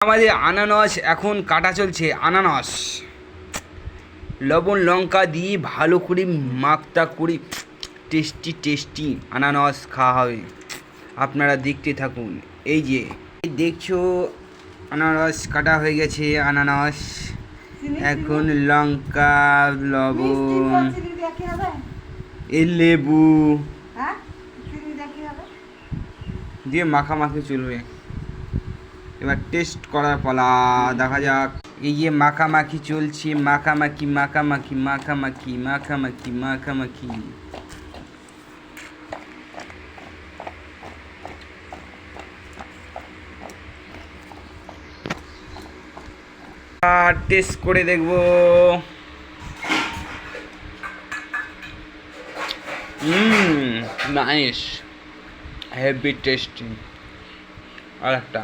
আমাদের আনারস এখন কাটা চলছে। আনারস লবণ লঙ্কা দিয়ে ভালো করে মাখটা করে টেস্টি টেস্টি আনারস খাওয়া হবে। আপনারা দেখতে থাকুন। এই যে দেখছো আনারস কাটা হয়ে গেছে। আনারস এখন লঙ্কা লবণ এই লেবু দিয়ে মাখামাখি চলবে। এবার টেস্ট করার পালা, দেখা যাক। এই যে মাখামাখি চলছে, মাখামাখি মাখামাখি মাখামাখি মাখামাখি মাখামাখি। টেস্ট করে দেখবো। Nice, heavy tasty. আর একটা